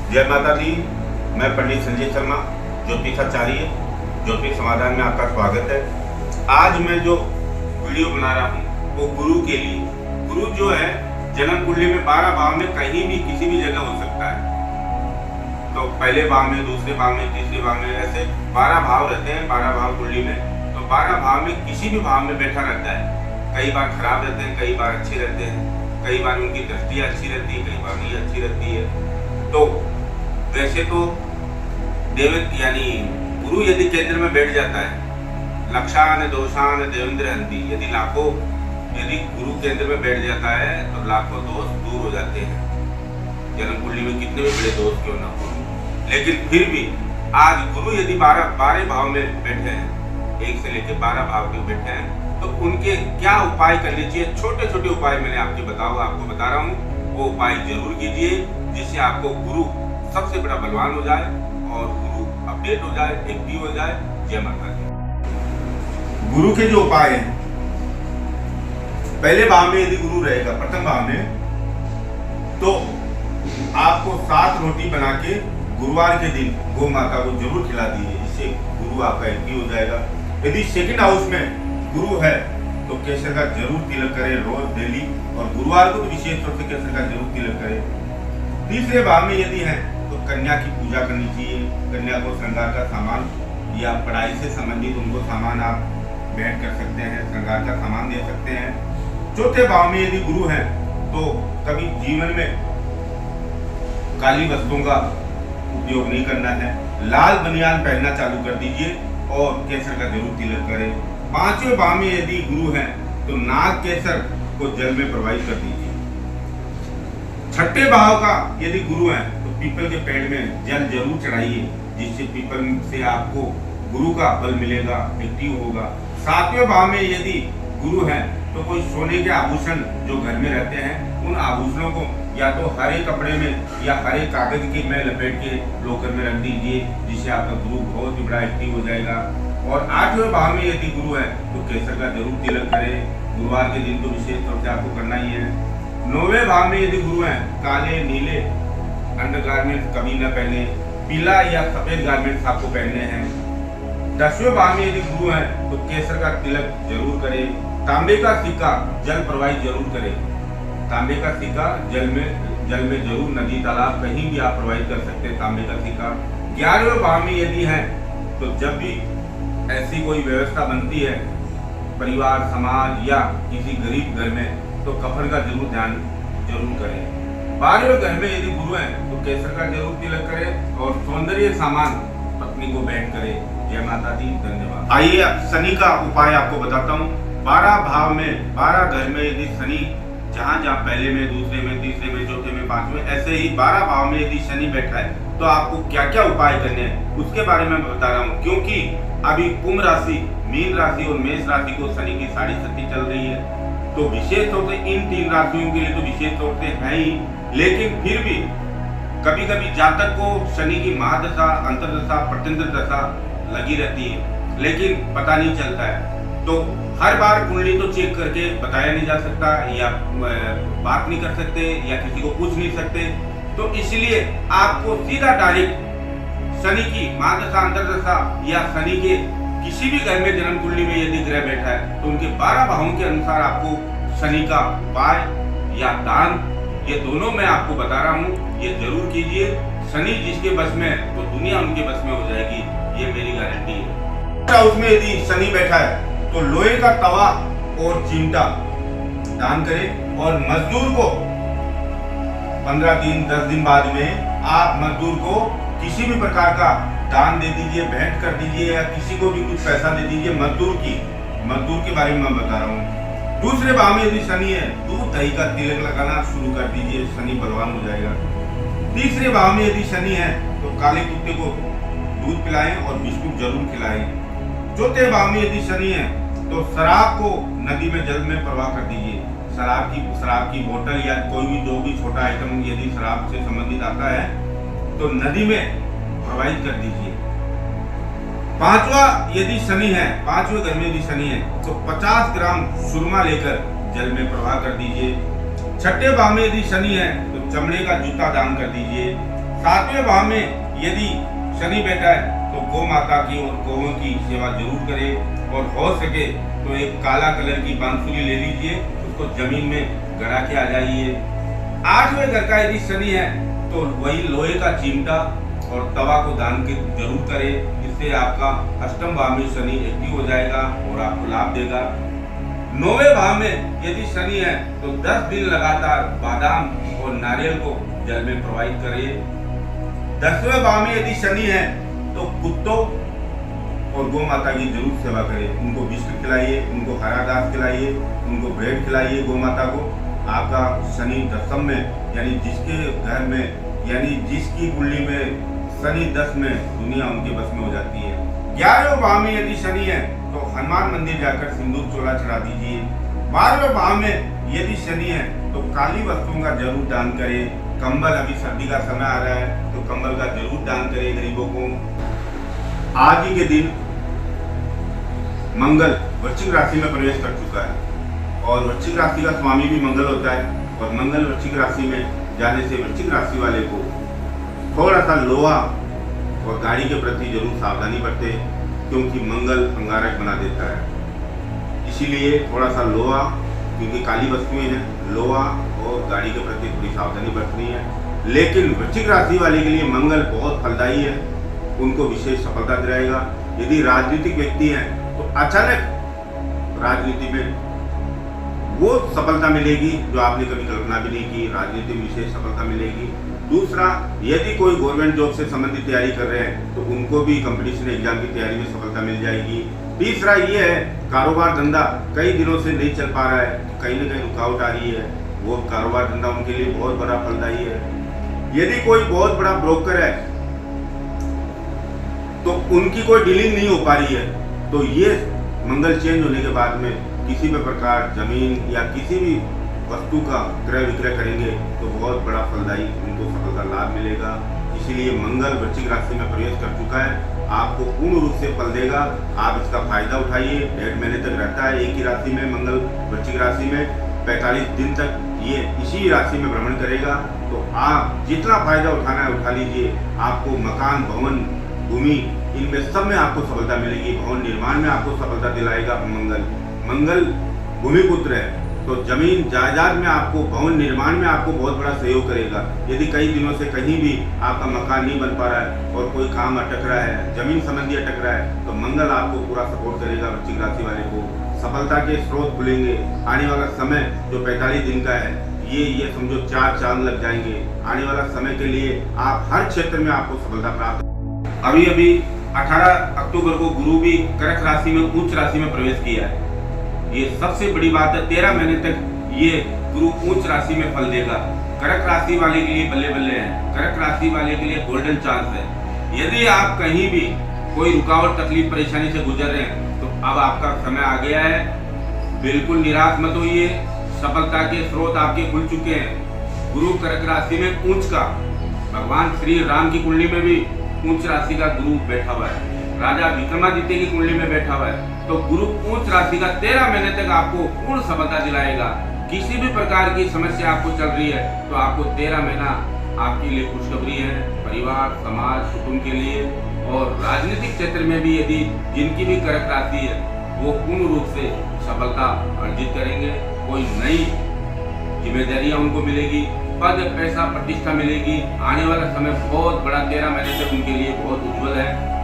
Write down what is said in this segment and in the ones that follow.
जय माता दी। मैं पंडित संजय शर्मा, ज्योतिषाचार्य, ज्योतिष समाधान में आपका स्वागत है। आज मैं जो वीडियो बना रहा हूँ वो गुरु के लिए। गुरु जो है जन्म कुंडली में 12 भाव में कहीं भी किसी भी जगह हो सकता है। तो पहले भाव में, दूसरे भाव में, तीसरे भाव में, ऐसे 12 भाव रहते हैं 12 भाव कुंडली में। तो 12 भाव में किसी भी भाव में बैठा रहता है। कई बार खराब रहते हैं, कई बार अच्छे रहते हैं, कई बार उनकी दृष्टि अच्छी रहती है, कई बार नहीं अच्छी रहती है। तो वैसे तो देव यानी गुरु यदि केंद्र में बैठ जाता है, लक्षान दोषान देवेंद्र हंती, यदि गुरु केंद्र में बैठ जाता है तो लाखों दोष दूर हो जाते हैं। जन्म कुंडली में कितने भी बड़े दोष क्यों ना हो, लेकिन फिर भी आज गुरु यदि 12 भाव में बैठे हैं, 1 से लेकर 12 भाव के बैठे हैं, तो उनके क्या उपाय करने चाहिए। छोटे छोटे उपाय मैंने आपको बता रहा हूँ, वो उपाय जरूर कीजिए, जिससे आपको गुरु सबसे बड़ा बलवान हो जाए और गुरु अपडेट हो जाए, एक्टिव हो जाए। जय माता दी। गुरु के जो उपाय हैं, पहले भाव में यदि गुरु रहेगा, प्रथम भाव में, तो आपको 7 रोटी बना के गुरुवार के दिन गौ माता को जरूर खिला दीजिए, इससे गुरु आपका एक्टिव हो जाएगा। यदि सेकंड हाउस में गुरु है तो केसर का जरूर तिलक करें रोज डेली, और गुरुवार को तो विशेष तौर से केसर का जरूर तिलक करें। तीसरे भाव में यदि है तो कन्या की पूजा करनी चाहिए। कन्या को श्रृंगार का सामान या पढ़ाई से संबंधित उनको सामान आप भेंट कर सकते हैं, श्रृंगार का सामान दे सकते हैं। चौथे भाव में यदि गुरु है तो कभी जीवन में काली वस्तुओं का उपयोग नहीं करना है। लाल बनियान पहनना चालू कर दीजिए और केसर का जरूर तिलक करें। 5वें भाव में यदि गुरु है तो नाग केसर को जल में प्रवाहित कर दीजिए। 6ठे भाव का यदि गुरु है तो पीपल के पेड़ में जल जरूर चढ़ाइए, जिससे पीपल से आपको गुरु का बल मिलेगा, एक्टिव होगा। 7वें भाव में यदि गुरु है तो कोई सोने के आभूषण जो घर में रहते हैं, उन आभूषणों को या तो हरे कपड़े में या हरे कागज के में लपेट के लोकर में रख दीजिए, जिससे आपका गुरु बहुत ही बड़ा एक्टिव हो जाएगा। और 8वें भाव में यदि गुरु है तो केसर का जरूर तिलक करें। गुरुवार के दिन तो विशेष तौर से आपको करना ही है। 9वें भाव में यदि गुरु है, काले नीले अंडरगारमेंट कभी न पहने, पीला या सफेद गारमेंट्स आपको पहनने हैं। 10वें भाव में यदि गुरु है तो केसर का तिलक जरूर करें। तांबे का सिक्का जल प्रवाहित जरूर करें। तांबे का सिक्का जल में जरूर, नदी तालाब कहीं भी आप प्रवाहित कर सकते हैं तांबे का सिक्का। 11वें भाव में यदि है तो जब भी ऐसी कोई व्यवस्था बनती है परिवार, समाज या किसी गरीब घर में, तो कफन का जरूर ध्यान जरूर करें। 12वें घर में यदि गुरु है तो केसर का जरूर तिलक करें और सौंदर्य सामान पत्नी को भेंट करें। जय माता दी। धन्यवाद। आइए शनि का उपाय आपको बताता हूँ। 12 भाव में 12 घर में यदि शनि जहाँ पहले में, दूसरे में, तीसरे में, चौथे में, 5वें, ऐसे ही 12 भाव में यदि शनि बैठा है तो आपको क्या क्या उपाय करने हैं उसके बारे में बता रहा हूँ। क्योंकि अभी कुंभ राशि, मीन राशि और मेष राशि को शनि की साढ़ी सती चल रही है, तो विशेष तौर से इन 3 राशियों के लिए तो विशेष तौर से है ही, लेकिन फिर भी कभी कभी जातक को शनि की महादशा, अंतर्दशा, प्रत्यंतर दशा लगी रहती है, लेकिन पता नहीं चलता है। तो हर बार कुंडली तो चेक करके बताया नहीं जा सकता, या बात नहीं कर सकते, या किसी को पूछ नहीं सकते। तो इसलिए आपको सीधा डायरेक्ट शनि की महादशा, अंतर्दशा या शनि के किसी भी घर में जन्म कुंडली में यदि ग्रह बैठा है तो उनके 12 भावों के अनुसार आपको शनि का उपाय या दान, ये दोनों मैं आपको बता रहा हूँ, ये जरूर कीजिए। शनि जिसके बस में है तो दुनिया उनके बस में हो जाएगी, ये मेरी गारंटी है। उसमें यदि शनि बैठा है तो लोहे का तवा और चिमटा दान करें, और मजदूर को 15 दिन 10 दिन बाद में आप मजदूर को किसी भी प्रकार का दान दे दीजिए, भेंट कर दीजिए, या किसी को भी कुछ पैसा दे दीजिए। मजदूर के बारे में मैं बता रहा हूँ। दूसरे भाव में यदि शनि है, दूध दही का तिलक लगाना शुरू कर दीजिए, शनि बलवान हो जाएगा। तीसरे भाव में यदि शनि है तो काले कुत्ते को दूध पिलाएं और बिस्कुट जरूर खिलाएं। चौथे भाव में यदि शनि है तो शराब को नदी में जल में प्रवाह कर दीजिए। शराब की बोतल या कोई भी जो भी छोटा आइटम यदि शराब से संबंधित आता है तो नदी में प्रवाहित कर दीजिए। 5वां यदि शनि है, 5वें घर में यदि शनि है तो 50 ग्राम सुरमा लेकर जल में प्रवाह कर दीजिए। 6ठे भाव में यदि शनि है तो चमड़े का जूता दान कर दीजिए। सातवें भाव में यदि शनि बैठा है तो गौ माता की और गौओं की सेवा जरूर करें और हो सके तो एक काला कलर की बांसुरी ले लीजिए, उसको जमीन में गड़ा के आ जाइए। आठवें घर का यदि शनि है तो वही लोहे का चिमटा और तवा को दान के जरूर करें, इससे आपका अष्टम भाव में शनि एक्टिव हो जाएगा और आपको लाभ देगा। नौवें भाव में यदि शनि है तो 10 दिन लगातार बादाम और नारियल को जल में प्रवाहित करें। 10वें भाव में यदि शनि है तो कुत्तों और गौ माता की जरूर सेवा करें, उनको बिस्किट खिलाइए, उनको हरा घास खिलाइए, उनको ब्रेड खिलाइए गौ माता को। आपका शनि दशम में यानी जिसके घर में यानी जिसकी कुंडली में शनि 10 में दुनिया उनके बस में हो जाती है। 11वें भाव में यदि शनि है तो हनुमान मंदिर जाकर सिंदूर चोला चढ़ा दीजिए। 12वें भाव में यदि शनि है तो काली वस्तुओं का जरूर दान करें। कंबल, अभी सर्दी का समय आ रहा है तो कंबल का जरूर दान करें गरीबों को। आज ही के दिन मंगल वृश्चिक राशि में प्रवेश कर चुका है और वृश्चिक राशि का स्वामी भी मंगल होता है और मंगल वृश्चिक राशि में जाने से वृश्चिक राशि वाले को थोड़ा सा लोहा और गाड़ी के प्रति जरूर सावधानी बरते, क्योंकि मंगल अंगारक बना देता है। इसीलिए थोड़ा सा लोहा, क्योंकि काली वस्तुएं हैं, लोहा और गाड़ी के प्रति थोड़ी सावधानी बरतनी है। लेकिन वृश्चिक राशि वाले के लिए मंगल बहुत फलदायी है, उनको विशेष सफलता दिलाएगा। यदि राजनीतिक व्यक्ति हैं तो अचानक राजनीति में वो सफलता मिलेगी जो आपने कभी कल्पना भी नहीं की, राजनीति में विशेष सफलता मिलेगी। दूसरा, यदि कोई गवर्नमेंट जॉब से संबंधित तैयारी कर रहे हैं तो उनको भी कंपटीशन एग्जाम की तैयारी में सफलता मिल जाएगी। तीसरा ये है, कारोबार धंधा कई दिनों से नहीं चल पा रहा है, कहीं ना कहीं रुकावट आ रही है, वो कारोबार धंधा उनके लिए बहुत बड़ा फलदायी है। यदि कोई बहुत बड़ा ब्रोकर है तो उनकी कोई डीलिंग नहीं हो पा रही है, तो ये मंगल चेंज होने के बाद में किसी भी प्रकार जमीन या किसी भी वस्तु का क्रय विक्रय करेंगे तो बहुत बड़ा फलदायी उनको सफलता लाभ मिलेगा। इसीलिए मंगल वृश्चिक राशि में प्रवेश कर चुका है, आपको पूर्ण रूप से फल देगा। आप इसका फायदा उठाइए। 1.5 महीने तक रहता है एक ही राशि में मंगल वृश्चिक राशि में, 45 दिन तक ये इसी राशि में भ्रमण करेगा। तो आप जितना फायदा उठाना है उठा लीजिए। आपको मकान, भवन, भूमि, इनमें सब में आपको सफलता मिलेगी। भवन निर्माण में आपको सफलता दिलाएगा मंगल भूमि पुत्र है, तो जमीन जायदाद में आपको, भवन निर्माण में आपको बहुत बड़ा सहयोग करेगा। यदि कई दिनों से कहीं भी आपका मकान नहीं बन पा रहा है और कोई काम अटक रहा है, जमीन संबंधी अटक रहा है, तो मंगल आपको पूरा सपोर्ट करेगा। वृश्चिक राशि वाले को सफलता के स्रोत खुलेंगे। आने वाला समय जो 45 दिन का है, ये समझो 4 चांद लग जाएंगे। आने वाला समय के लिए आप हर क्षेत्र में आपको सफलता प्राप्त। अभी 18 अक्टूबर को गुरु भी कर्क राशि में उच्च राशि में प्रवेश किया है। ये सबसे बड़ी बात है, 13 महीने तक ये गुरु उच्च राशि में फल देगा। कर्क राशि वाले के लिए बल्ले बल्ले है, कर्क राशि वाले के लिए गोल्डन चांस है। यदि आप कहीं भी कोई रुकावट, तकलीफ, परेशानी से गुजर रहे हैं तो अब आपका समय आ गया है। बिल्कुल निराश मत होइए, सफलता के स्रोत आपके खुल चुके हैं। गुरु कर्क राशि में उच्च का, भगवान श्री राम की कुंडली में भी उच्च राशि का गुरु बैठा हुआ है, राजा विक्रमादित्य की कुंडली में बैठा हुआ है। तो गुरु उच्च राशि का 13 महीने तक आपको पूर्ण सफलता दिलाएगा। किसी भी प्रकार की समस्या आपको चल रही है तो आपको 13 महीना आपके लिए खुशखबरी है, परिवार, समाज, कुटुंब के लिए। और राजनीतिक क्षेत्र में भी यदि जिनकी भी कर्क राशि है वो पूर्ण रूप से सफलता अर्जित करेंगे। कोई नई जिम्मेदारियां उनको मिलेगी, पद, पैसा, प्रतिष्ठा मिलेगी। आने वाला समय बहुत बड़ा 13 महीने तक उनके लिए बहुत उज्जवल है।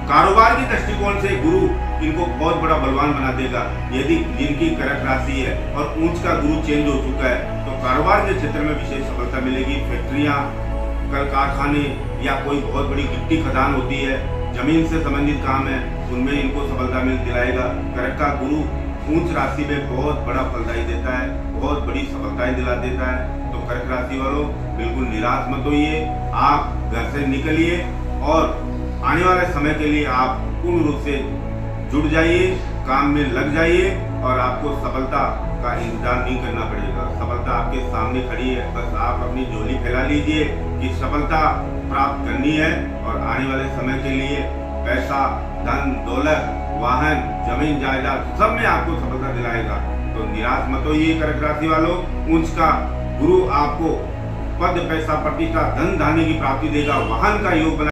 कारोबार की दृष्टिकोण से गुरु इनको बहुत बड़ा बलवान बना देगा। यदि जिनकी कर्क राशि है और उच्च का गुरु चेंज हो चुका है तो कारोबार के क्षेत्र में विशेष सफलता मिलेगी। फैक्ट्रियां, कल कारखाने या कोई बहुत बड़ी गिट्टी खदान होती है, जमीन से संबंधित काम है, उनमें इनको सफलता मिल दिलाएगा। कर्क का गुरु उच्च राशि में बहुत बड़ा फलदायी देता है, बहुत बड़ी सफलताएं दिला देता है। तो कर्क राशि वालों बिल्कुल निराश मत होइए, आप घर से निकलिए और आने वाले समय के लिए आप पूर्ण रूप से जुड़ जाइए, काम में लग जाइए और आपको सफलता का इंतजार नहीं करना पड़ेगा। सफलता आपके सामने खड़ी है, बस आप अपनी झोली फैला लीजिए कि सफलता प्राप्त करनी है। और आने वाले समय के लिए पैसा, धन, दौलत, वाहन, जमीन, जायदाद सब में आपको सफलता दिलाएगा। तो निराश मत होइए कर्क राशि वालों। उच्च का गुरु आपको पद पैसा प्रतिष्ठा धन धान्य की प्राप्ति देगा, वाहन का योग बना